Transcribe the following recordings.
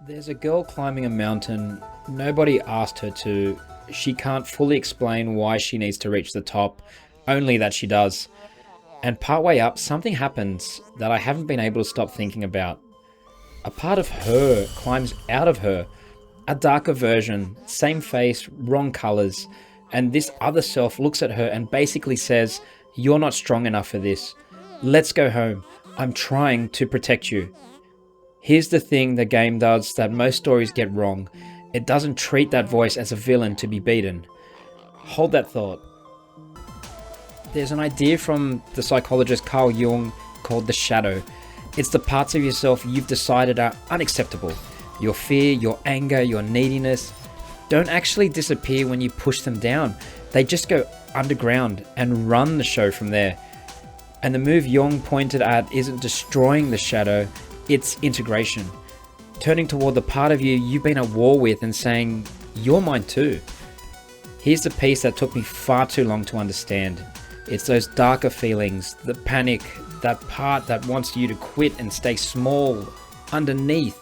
There's a girl climbing a mountain. Nobody asked her to. She can't fully explain why she needs to reach the top, only that she does. And partway up, something happens that I haven't been able to stop thinking about. A part of her climbs out of her. A darker version, same face, wrong colours. And this other self looks at her and basically says, "You're not strong enough for this. Let's go home. I'm trying to protect you." Here's the thing the game does that most stories get wrong. It doesn't treat that voice as a villain to be beaten. Hold that thought. There's an idea from the psychologist Carl Jung called the shadow. It's the parts of yourself you've decided are unacceptable. Your fear, your anger, your neediness don't actually disappear when you push them down. They just go underground and run the show from there. And the move Jung pointed at isn't destroying the shadow, it's integration. Turning toward the part of you you've been at war with and saying, "You're mine too." Here's the piece that took me far too long to understand. It's those darker feelings, the panic, that part that wants you to quit and stay small, underneath.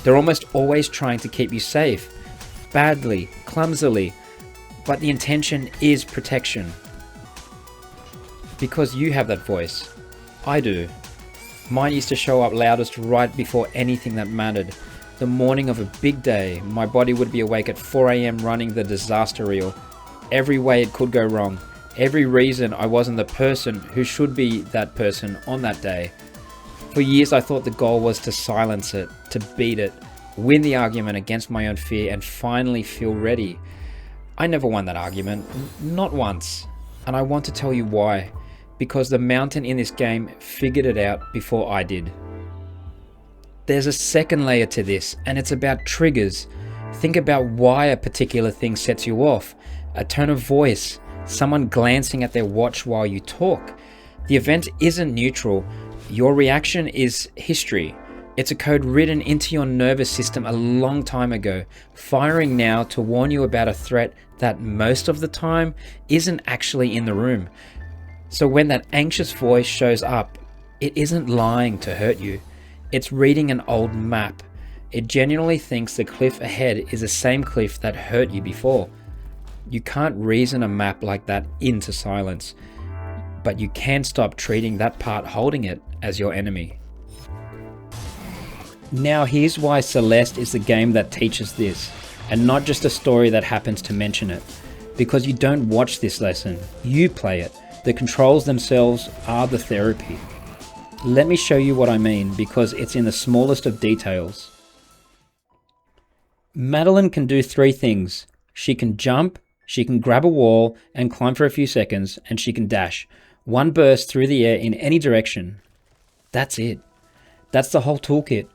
They're almost always trying to keep you safe, badly, clumsily, but the intention is protection. Because you have that voice. I do. Mine used to show up loudest right before anything that mattered. The morning of a big day, my body would be awake at 4 AM running the disaster reel. Every way it could go wrong. Every reason I wasn't the person who should be that person on that day. For years I thought the goal was to silence it, to beat it, win the argument against my own fear and finally feel ready. I never won that argument, not once. And I want to tell you why. Because the mountain in this game figured it out before I did. There's a second layer to this, and it's about triggers. Think about why a particular thing sets you off. A tone of voice, someone glancing at their watch while you talk. The event isn't neutral. Your reaction is history. It's a code written into your nervous system a long time ago, firing now to warn you about a threat that most of the time isn't actually in the room. So when that anxious voice shows up, it isn't lying to hurt you. It's reading an old map. It genuinely thinks the cliff ahead is the same cliff that hurt you before. You can't reason a map like that into silence, but you can stop treating that part holding it as your enemy. Now here's why Celeste is the game that teaches this, and not just a story that happens to mention it. Because you don't watch this lesson, you play it. The controls themselves are the therapy. Let me show you what I mean, because it's in the smallest of details. Madeline can do 3 things. She can jump, she can grab a wall and climb for a few seconds, and she can dash. One burst through the air in any direction. That's it. That's the whole toolkit.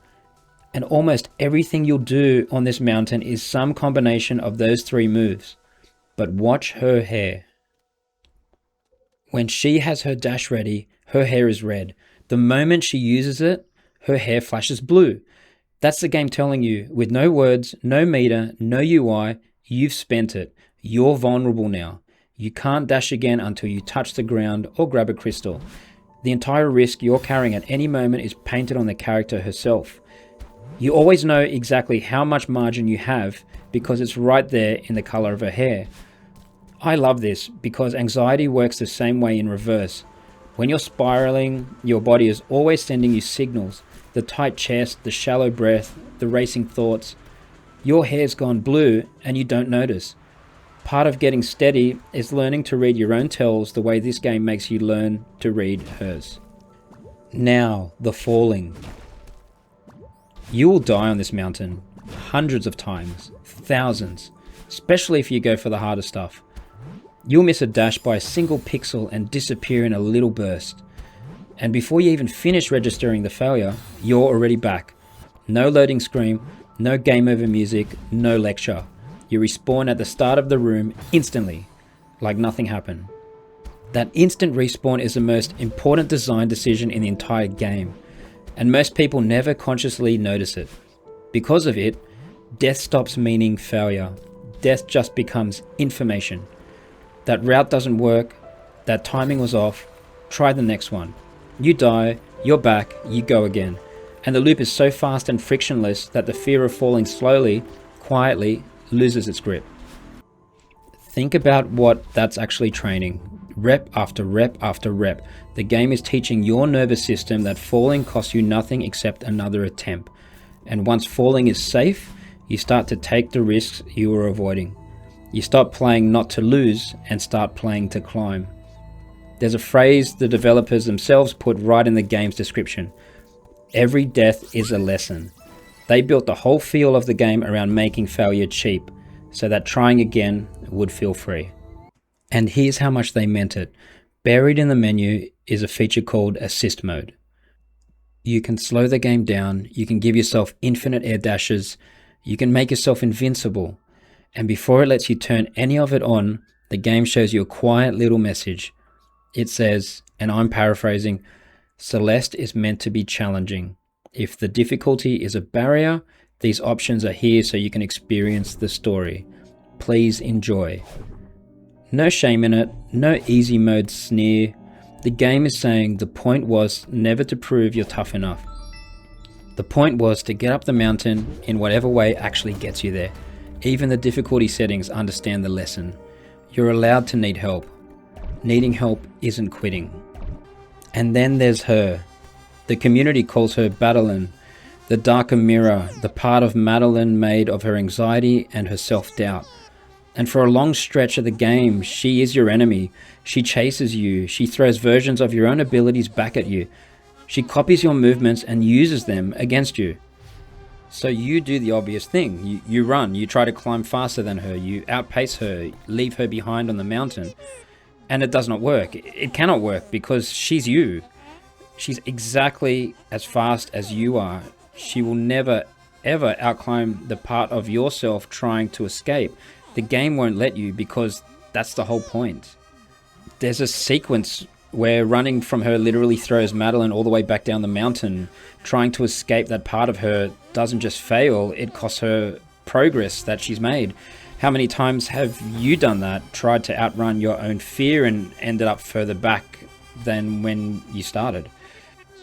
And almost everything you'll do on this mountain is some combination of those 3 moves. But watch her hair. When she has her dash ready, her hair is red. The moment she uses it, her hair flashes blue. That's the game telling you, with no words, no meter, no UI, you've spent it. You're vulnerable now. You can't dash again until you touch the ground or grab a crystal. The entire risk you're carrying at any moment is painted on the character herself. You always know exactly how much margin you have because it's right there in the color of her hair. I love this because anxiety works the same way in reverse. When you're spiraling, your body is always sending you signals. The tight chest, the shallow breath, the racing thoughts. Your hair's gone blue and you don't notice. Part of getting steady is learning to read your own tells the way this game makes you learn to read hers. Now, the falling. You will die on this mountain hundreds of times, thousands. especially if you go for the harder stuff. You'll miss a dash by a single pixel and disappear in a little burst. And before you even finish registering the failure, you're already back. No loading screen, no game over music, no lecture. You respawn at the start of the room instantly, like nothing happened. That instant respawn is the most important design decision in the entire game, and most people never consciously notice it. Because of it, death stops meaning failure. Death just becomes information. That route doesn't work, that timing was off, try the next one. You die, you're back, you go again. And the loop is so fast and frictionless that the fear of falling slowly, quietly, loses its grip. Think about what that's actually training. Rep after rep after rep. The game is teaching your nervous system that falling costs you nothing except another attempt. And once falling is safe, you start to take the risks you were avoiding. You stop playing not to lose and start playing to climb. There's a phrase the developers themselves put right in the game's description. Every death is a lesson. They built the whole feel of the game around making failure cheap, so that trying again would feel free. And here's how much they meant it. Buried in the menu is a feature called Assist Mode. You can slow the game down, you can give yourself infinite air dashes, you can make yourself invincible. And before it lets you turn any of it on, the game shows you a quiet little message. It says, and I'm paraphrasing, Celeste is meant to be challenging. If the difficulty is a barrier, these options are here so you can experience the story. Please enjoy. No shame in it, no easy mode sneer. The game is saying the point was never to prove you're tough enough. The point was to get up the mountain in whatever way actually gets you there. Even the difficulty settings understand the lesson. You're allowed to need help. Needing help isn't quitting. And then there's her. The community calls her Madeline, the darker mirror, the part of Madeline made of her anxiety and her self-doubt. And for a long stretch of the game, she is your enemy. She chases you. She throws versions of your own abilities back at you. She copies your movements and uses them against you. So you do the obvious thing. You run, you try to climb faster than her, you outpace her, leave her behind on the mountain. And it does not work. It cannot work because she's you. She's exactly as fast as you are. She will never, ever outclimb the part of yourself trying to escape. The game won't let you because that's the whole point. There's a sequence where running from her literally throws Madeline all the way back down the mountain. Trying to escape that part of her doesn't just fail, it costs her progress that she's made. How many times have you done that, tried to outrun your own fear and ended up further back than when you started?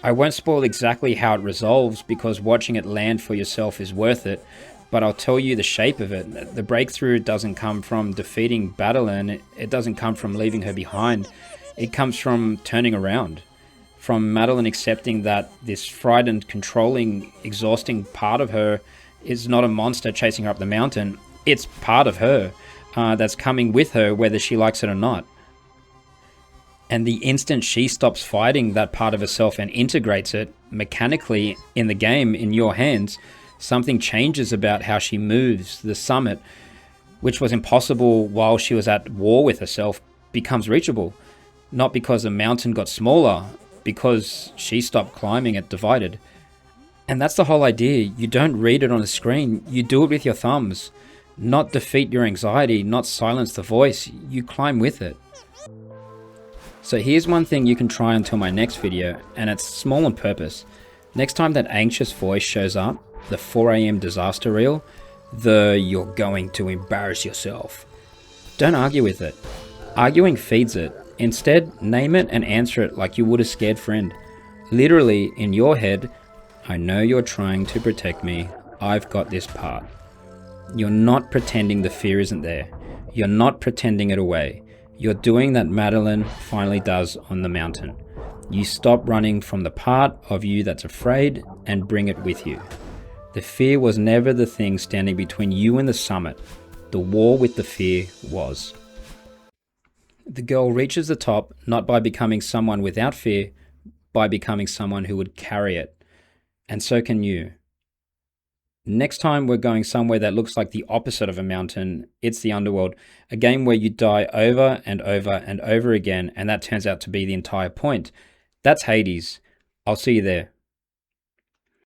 I won't spoil exactly how it resolves because watching it land for yourself is worth it, but I'll tell you the shape of it. The breakthrough doesn't come from defeating Madeline, it doesn't come from leaving her behind. It comes from turning around, from Madeline accepting that this frightened, controlling, exhausting part of her is not a monster chasing her up the mountain. It's part of her that's coming with her whether she likes it or not. And the instant she stops fighting that part of herself and integrates it mechanically in the game, in your hands, something changes about how she moves. The summit, which was impossible while she was at war with herself, becomes reachable. Not because the mountain got smaller, because she stopped climbing it divided. And that's the whole idea. You don't read it on a screen, you do it with your thumbs. Not defeat your anxiety, not silence the voice, you climb with it. So here's one thing you can try until my next video, and it's small on purpose. Next time that anxious voice shows up, the 4 AM disaster reel, the "you're going to embarrass yourself," don't argue with it. Arguing feeds it. Instead, name it and answer it like you would a scared friend. Literally, in your head, I know you're trying to protect me. I've got this part. You're not pretending the fear isn't there. You're not pretending it away. You're doing that Madeline finally does on the mountain. You stop running from the part of you that's afraid and bring it with you. The fear was never the thing standing between you and the summit. The war with the fear was. The girl reaches the top not by becoming someone without fear, by becoming someone who would carry it. And so can you. Next time we're going somewhere that looks like the opposite of a mountain. It's the underworld, a game where you die over and over and over again, and that turns out to be the entire point. That's Hades. I'll see you there.